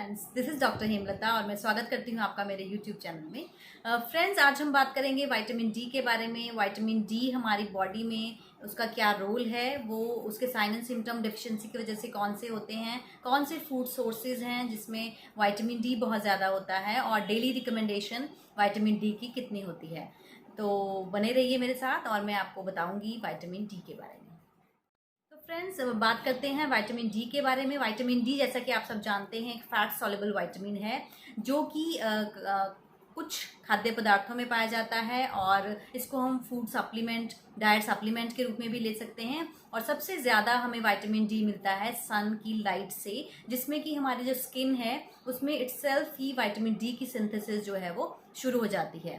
Friends, this is doctor Hemlata और मैं स्वागत करती हूँ आपका मेरे यूट्यूब चैनल में। फ्रेंड्स, आज हम बात करेंगे विटामिन डी के बारे में। विटामिन डी हमारी बॉडी में उसका क्या रोल है, वो उसके साइन एंड सिम्टम डेफिशिएंसी की वजह से कौन से होते हैं, कौन से फूड सोर्सेज हैं जिसमें विटामिन डी बहुत ज़्यादा होता है और डेली रिकमेंडेशन विटामिन डी की कितनी होती है। तो बने रहिए मेरे साथ और मैं आपको बताऊँगी विटामिन डी के बारे में। तो फ्रेंड्स, अब बात करते हैं विटामिन डी के बारे में। विटामिन डी, जैसा कि आप सब जानते हैं, एक फैट सॉल्युबल विटामिन है जो कि कुछ खाद्य पदार्थों में पाया जाता है और इसको हम फूड सप्लीमेंट, डाइट सप्लीमेंट के रूप में भी ले सकते हैं। और सबसे ज़्यादा हमें विटामिन डी मिलता है सन की लाइट से, जिसमें कि हमारी जो स्किन है उसमें इटसेल्फ ही विटामिन डी की सिंथेसिस जो है वो शुरू हो जाती है।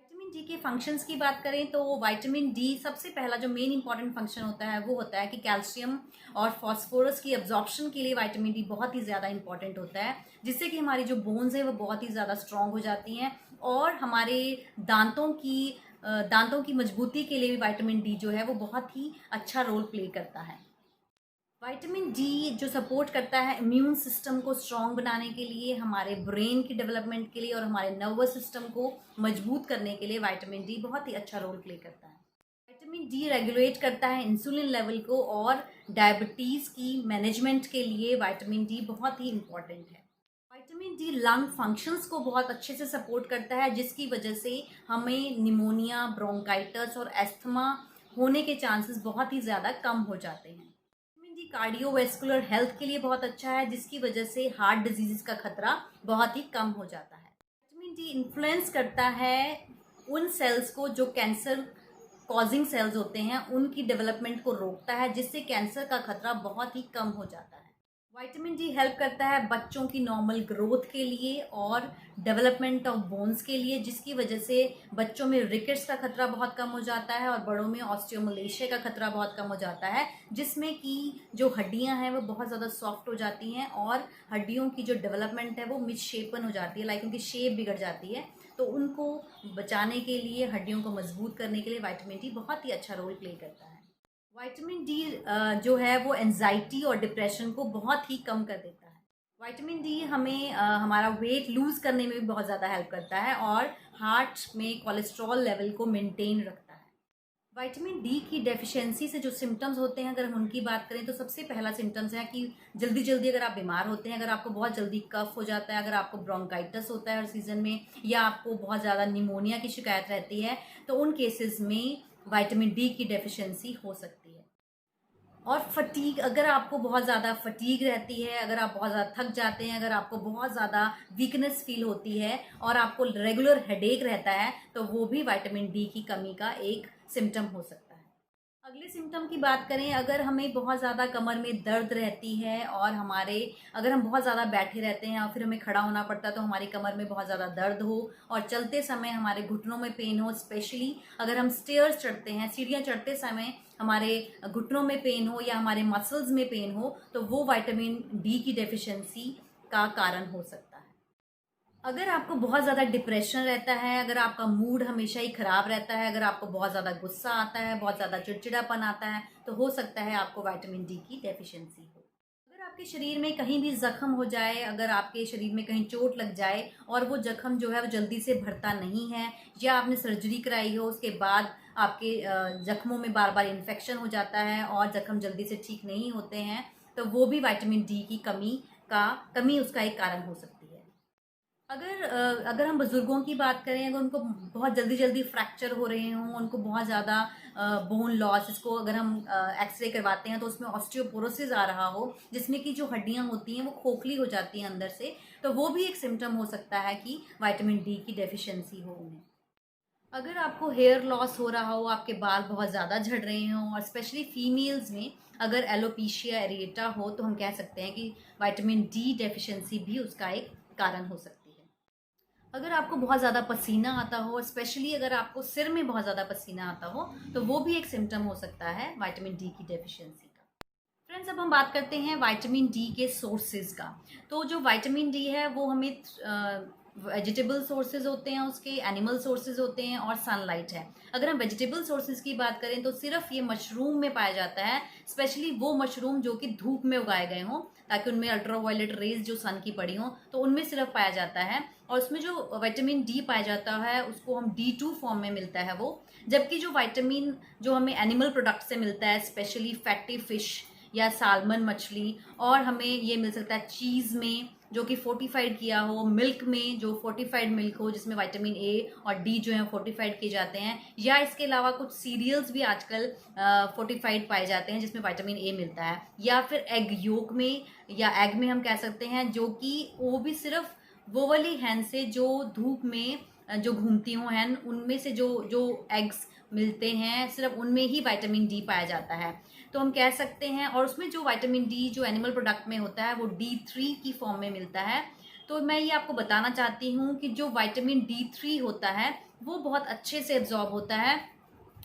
विटामिन डी के फंक्शंस की बात करें तो विटामिन डी सबसे पहला जो मेन इंपॉर्टेंट फंक्शन होता है वो होता है कि कैल्शियम और फास्फोरस की एब्जॉर्प्शन के लिए विटामिन डी बहुत ही ज़्यादा इंपॉर्टेंट होता है, जिससे कि हमारी जो बोन्स है वो बहुत ही ज़्यादा स्ट्रांग हो जाती हैं और हमारे दांतों की मजबूती के लिए भी विटामिन डी जो है वो बहुत ही अच्छा रोल प्ले करता है। विटामिन डी जो सपोर्ट करता है इम्यून सिस्टम को स्ट्रॉन्ग बनाने के लिए, हमारे ब्रेन की डेवलपमेंट के लिए और हमारे नर्वस सिस्टम को मजबूत करने के लिए विटामिन डी बहुत ही अच्छा रोल प्ले करता है। विटामिन डी रेगुलेट करता है इंसुलिन लेवल को और डायबिटीज़ की मैनेजमेंट के लिए विटामिन डी बहुत ही इम्पॉर्टेंट है। विटामिन डी लंग फंक्शंस को बहुत अच्छे से सपोर्ट करता है, जिसकी वजह से हमें निमोनिया, ब्रोंकाइटिस और एस्थमा होने के चांसेस बहुत ही ज़्यादा कम हो जाते हैं। कार्डियोवैस्कुलर हेल्थ के लिए बहुत अच्छा है, जिसकी वजह से हार्ट डिजीज़ का खतरा बहुत ही कम हो जाता है। विटामिन डी इन्फ्लुएंस करता है उन सेल्स को जो कैंसर कॉजिंग सेल्स होते हैं, उनकी डेवलपमेंट को रोकता है, जिससे कैंसर का खतरा बहुत ही कम हो जाता है। विटामिन डी हेल्प करता है बच्चों की नॉर्मल ग्रोथ के लिए और डेवलपमेंट ऑफ बोन्स के लिए, जिसकी वजह से बच्चों में रिकेट्स का खतरा बहुत कम हो जाता है और बड़ों में ऑस्टियोमलेशिया का खतरा बहुत कम हो जाता है, जिसमें कि जो हड्डियां हैं वो बहुत ज़्यादा सॉफ्ट हो जाती हैं और हड्डियों की जो डेवलपमेंट है वो मिसशेपन हो जाती है, लाइक उनकी शेप बिगड़ जाती है। तो उनको बचाने के लिए, हड्डियों को मजबूत करने के लिए विटामिन डी बहुत ही अच्छा रोल प्ले करता है। विटामिन डी जो है वो एंजाइटी और डिप्रेशन को बहुत ही कम कर देता है। विटामिन डी हमें हमारा वेट लूज़ करने में भी बहुत ज़्यादा हेल्प करता है और हार्ट में कोलेस्ट्रॉल लेवल को मेंटेन रखता है। विटामिन डी की डेफिशिएंसी से जो सिम्टम्स होते हैं, अगर हम उनकी बात करें तो सबसे पहला सिम्टम्स है कि जल्दी जल्दी अगर आप बीमार होते हैं, अगर आपको बहुत जल्दी कफ हो जाता है, अगर आपको ब्रोंकाइटिस होता है हर सीज़न में, या आपको बहुत ज़्यादा निमोनिया की शिकायत रहती है, तो उन केसेस में विटामिन डी की डेफिशिएंसी हो सकती है। और फटीग, अगर आपको बहुत ज़्यादा फटीग रहती है, अगर आप बहुत ज़्यादा थक जाते हैं, अगर आपको बहुत ज़्यादा वीकनेस फील होती है और आपको रेगुलर हेडेक रहता है, तो वो भी विटामिन डी की कमी का एक सिम्टम हो सकता है। अगले सिम्टम की बात करें, अगर हमें बहुत ज़्यादा कमर में दर्द रहती है और अगर हम बहुत ज़्यादा बैठे रहते हैं और फिर हमें खड़ा होना पड़ता है तो हमारी कमर में बहुत ज़्यादा दर्द हो और चलते समय हमारे घुटनों में पेन हो, स्पेशली अगर हम स्टेयर्स चढ़ते हैं, सीढ़ियाँ चढ़ते समय हमारे घुटनों में पेन हो या हमारे मसल्स में पेन हो, तो वो विटामिन डी की डेफिशिएंसी का कारण हो सकता है। अगर आपको बहुत ज़्यादा डिप्रेशन रहता है, अगर आपका मूड हमेशा ही ख़राब रहता है, अगर आपको बहुत ज़्यादा गुस्सा आता है, बहुत ज़्यादा चिड़चिड़ापन आता है, तो हो सकता है आपको विटामिन डी की डेफिशिएंसी हो। अगर आपके शरीर में कहीं भी ज़ख्म हो जाए, अगर आपके शरीर में कहीं चोट लग जाए और वो ज़ख्म जो है वो जल्दी से भरता नहीं है, या आपने सर्जरी कराई हो, उसके बाद आपके ज़ख्मों में बार बार इन्फेक्शन हो जाता है और ज़ख्म जल्दी से ठीक नहीं होते हैं, तो वो भी विटामिन डी की कमी उसका एक कारण हो सकती है। अगर हम बुज़ुर्गों की बात करें, अगर उनको बहुत जल्दी जल्दी फ्रैक्चर हो रहे हों, उनको बहुत ज़्यादा बोन लॉस, इसको अगर हम एक्सरे करवाते हैं तो उसमें ऑस्टियोपोरोसिस आ रहा हो, जिसमें कि जो हड्डियां होती हैं वो खोखली हो जाती हैं अंदर से, तो वो भी एक सिम्टम हो सकता है कि विटामिन डी की डेफिशिएंसी हो उन्हें। अगर आपको हेयर लॉस हो रहा हो, आपके बाल बहुत ज़्यादा झड़ रहे हों और स्पेशली फीमेल्स में अगर एलोपेशिया एरिएटा हो, तो हम कह सकते हैं कि विटामिन डी डेफिशिएंसी भी उसका एक कारण हो सकती है। अगर आपको बहुत ज़्यादा पसीना आता हो, स्पेशली अगर आपको सिर में बहुत ज़्यादा पसीना आता हो, तो वो भी एक सिम्टम हो सकता है विटामिन डी की डेफिशिएंसी का। फ्रेंड्स, अब हम बात करते हैं विटामिन डी के सोर्सेज का। तो जो विटामिन डी है वो हमें वेजिटेबल सोर्सेज होते हैं उसके, एनिमल सोर्सेज होते हैं और सनलाइट है। अगर हम वेजिटेबल सोर्सेज की बात करें तो सिर्फ ये मशरूम में पाया जाता है, स्पेशली वो मशरूम जो कि धूप में उगाए गए हों, ताकि उनमें अल्ट्रावायलेट रेज जो सन की पड़ी हों, तो उनमें सिर्फ पाया जाता है। और उसमें जो विटामिन डी पाया जाता है उसको हम D2 फॉर्म में मिलता है वो। जबकि जो विटामिन जो हमें एनिमल प्रोडक्ट से मिलता है, स्पेशली फैटी फिश या सालमन मछली, और हमें ये मिल सकता है चीज़ में जो कि फोर्टिफाइड किया हो, मिल्क में जो फोर्टिफाइड मिल्क हो जिसमें विटामिन ए और डी जो है फोर्टिफाइड किए जाते हैं, या इसके अलावा कुछ सीरियल्स भी आजकल फोर्टिफाइड पाए जाते हैं जिसमें विटामिन ए मिलता है, या फिर एग योक में या एग में हम कह सकते हैं, जो कि वो भी सिर्फ वो वाली हैन से जो धूप में जो घूमती हों हैन, उनमें से जो जो एग्स मिलते हैं सिर्फ उनमें ही विटामिन डी पाया जाता है। तो हम कह सकते हैं, और उसमें जो विटामिन डी जो एनिमल प्रोडक्ट में होता है वो D3 की फॉर्म में मिलता है। तो मैं ये आपको बताना चाहती हूँ कि जो विटामिन D3 होता है वो बहुत अच्छे से एब्जॉर्ब होता है,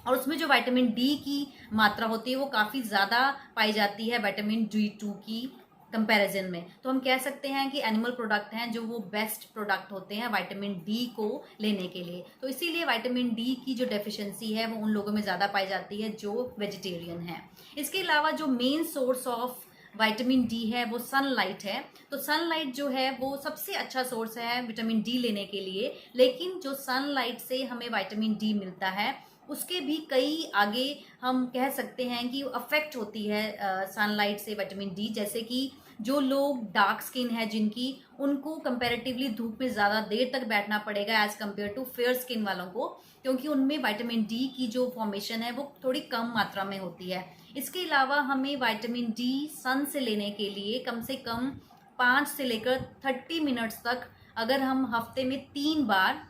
और उसमें जो विटामिन डी की मात्रा होती है वो काफ़ी ज़्यादा पाई जाती है विटामिन D2 की कंपैरिजन में। तो हम कह सकते हैं कि एनिमल प्रोडक्ट हैं जो वो बेस्ट प्रोडक्ट होते हैं विटामिन डी को लेने के लिए। तो इसीलिए विटामिन डी की जो डेफिशिएंसी है वो उन लोगों में ज़्यादा पाई जाती है जो वेजिटेरियन है। इसके अलावा जो main source of vitamin D है वो सनलाइट है। तो सनलाइट जो है वो सबसे अच्छा सोर्स है विटामिन डी लेने के लिए, लेकिन जो सनलाइट से हमें विटामिन डी मिलता है उसके भी कई आगे हम कह सकते हैं कि अफेक्ट होती है सनलाइट से विटामिन डी। जैसे कि जो लोग डार्क स्किन है जिनकी, उनको कंपैरेटिवली धूप में ज़्यादा देर तक बैठना पड़ेगा as compare to fair skin वालों को, क्योंकि उनमें विटामिन डी की जो फॉर्मेशन है वो थोड़ी कम मात्रा में होती है। इसके अलावा हमें विटामिन डी सन से लेने के लिए कम से कम 5 से लेकर 30 मिनट्स तक, अगर हम हफ्ते में 3 बार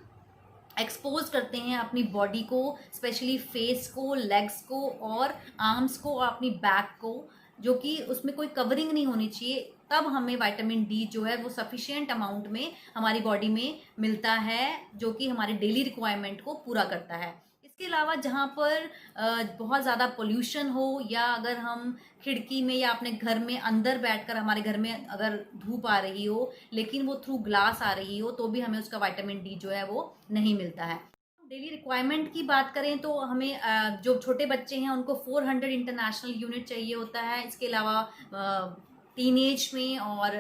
एक्सपोज करते हैं अपनी बॉडी को, स्पेशली फेस को, लेग्स को और आर्म्स को और अपनी बैक को, जो कि उसमें कोई कवरिंग नहीं होनी चाहिए, तब हमें विटामिन डी जो है वो सफिशिएंट अमाउंट में हमारी बॉडी में मिलता है, जो कि हमारे डेली रिक्वायरमेंट को पूरा करता है। इसके अलावा जहाँ पर बहुत ज़्यादा पोल्यूशन हो, या अगर हम खिड़की में या अपने घर में अंदर बैठकर हमारे घर में अगर धूप आ रही हो लेकिन वो थ्रू ग्लास आ रही हो, तो भी हमें उसका विटामिन डी जो है वो नहीं मिलता है। डेली रिक्वायरमेंट की बात करें तो हमें जो छोटे बच्चे हैं उनको 400 इंटरनेशनल यूनिट चाहिए होता है। इसके अलावा टीनेज में और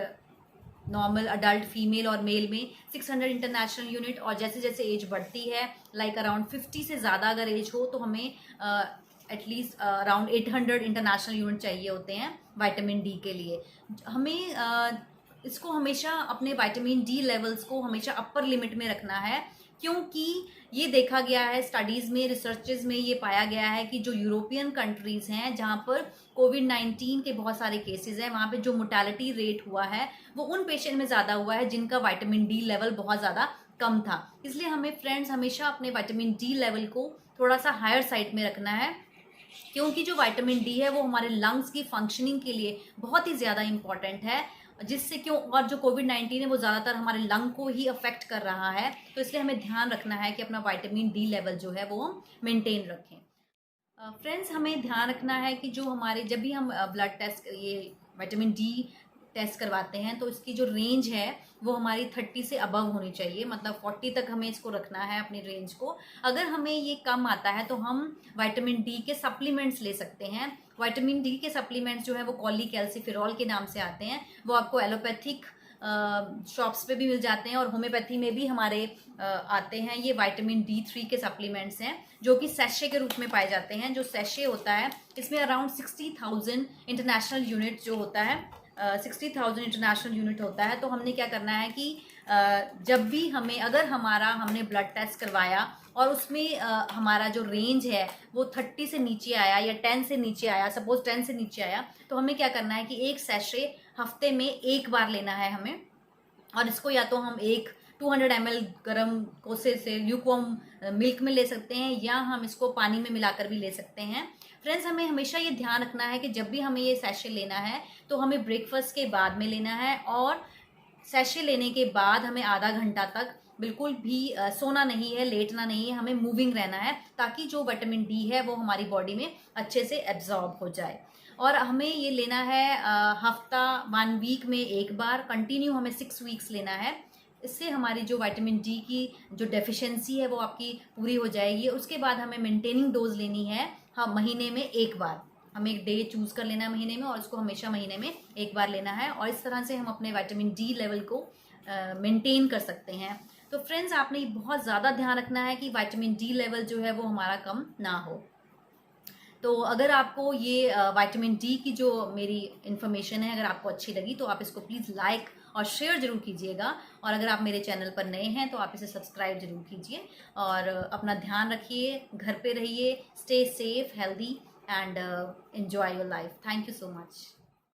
नॉर्मल अडल्ट फीमेल और मेल में 600 इंटरनेशनल यूनिट, और जैसे जैसे एज बढ़ती है लाइक अराउंड 50 से ज़्यादा अगर एज हो तो हमें एटलीस्ट अराउंड 800 इंटरनेशनल यूनिट चाहिए होते हैं विटामिन डी के लिए। हमें इसको हमेशा अपने विटामिन डी लेवल्स को हमेशा अपर लिमिट में रखना है, क्योंकि ये देखा गया है स्टडीज़ में, रिसर्चेज में ये पाया गया है कि जो यूरोपियन कंट्रीज़ हैं जहाँ पर कोविड-19 के बहुत सारे केसेस हैं, वहाँ पे जो मोर्टेलिटी रेट हुआ है वो उन पेशेंट में ज़्यादा हुआ है जिनका विटामिन डी लेवल बहुत ज़्यादा कम था। इसलिए हमें फ्रेंड्स हमेशा अपने विटामिन डी लेवल को थोड़ा सा हायर साइड में रखना है, क्योंकि जो विटामिन डी है वो हमारे लंग्स की फंक्शनिंग के लिए बहुत ही ज़्यादा इंपॉर्टेंट है, जिससे क्यों, और जो कोविड-19 है वो ज़्यादातर हमारे लंग को ही अफेक्ट कर रहा है, तो इसलिए हमें ध्यान रखना है कि अपना विटामिन डी लेवल जो है वो हम मेंटेन रखें। फ्रेंड्स हमें ध्यान रखना है कि जो हमारे, जब भी हम ब्लड टेस्ट, ये विटामिन डी टेस्ट करवाते हैं, तो इसकी जो रेंज है वो हमारी 30 से अबव होनी चाहिए, मतलब 40 तक हमें इसको रखना है अपनी रेंज को। अगर हमें ये कम आता है तो हम विटामिन डी के सप्लीमेंट्स ले सकते हैं। विटामिन डी के सप्लीमेंट्स जो है वो कॉलीकैल्सिफेरॉल के नाम से आते हैं, वो आपको एलोपैथिक शॉप्स पे भी मिल जाते हैं और होम्योपैथी में भी हमारे आते हैं। ये विटामिन D3 के सप्लीमेंट्स हैं जो कि सैशे के रूप में पाए जाते हैं। जो सैशे होता है इसमें अराउंड 60,000 इंटरनेशनल यूनिट जो होता है, 60,000 इंटरनेशनल यूनिट होता है। तो हमने क्या करना है कि जब भी हमें, अगर हमने ब्लड टेस्ट करवाया और उसमें हमारा जो रेंज है वो 30 से नीचे आया या 10 से नीचे आया, सपोज 10 से नीचे आया, तो हमें क्या करना है कि एक सैशे हफ्ते में एक बार लेना है हमें, और इसको या तो हम एक 200 ml गर्म कोसे से ल्यूकवार्म मिल्क में ले सकते हैं, या हम इसको पानी में मिलाकर भी ले सकते हैं। फ्रेंड्स हमें हमेशा ये ध्यान रखना है कि जब भी हमें ये सैशे लेना है तो हमें ब्रेकफास्ट के बाद में लेना है, और सैशे लेने के बाद हमें आधा घंटा तक बिल्कुल भी सोना नहीं है, लेटना नहीं है, हमें मूविंग रहना है, ताकि जो विटामिन डी है वो हमारी बॉडी में अच्छे से एब्जॉर्ब हो जाए। और हमें ये लेना है हफ्ता 1 वीक में एक बार, कंटिन्यू हमें 6 वीक्स लेना है। इससे हमारी जो विटामिन डी की जो डेफिशिएंसी है वो आपकी पूरी हो जाएगी। उसके बाद हमें मेंटेनिंग डोज लेनी है, हाँ, महीने में एक बार। हमें एक डे चूज कर लेना है महीने में और उसको हमेशा महीने में एक बार लेना है, और इस तरह से हम अपने विटामिन डी लेवल को मेंटेन कर सकते हैं। तो फ्रेंड्स, आपने बहुत ज़्यादा ध्यान रखना है कि विटामिन डी लेवल जो है वो हमारा कम ना हो। तो अगर आपको ये विटामिन डी की जो मेरी इन्फॉर्मेशन है अगर आपको अच्छी लगी तो आप इसको प्लीज़ लाइक और शेयर जरूर कीजिएगा, और अगर आप मेरे चैनल पर नए हैं तो आप इसे सब्सक्राइब जरूर कीजिए, और अपना ध्यान रखिए, घर पे रहिए, stay safe, healthy and enjoy your life. Thank you so much.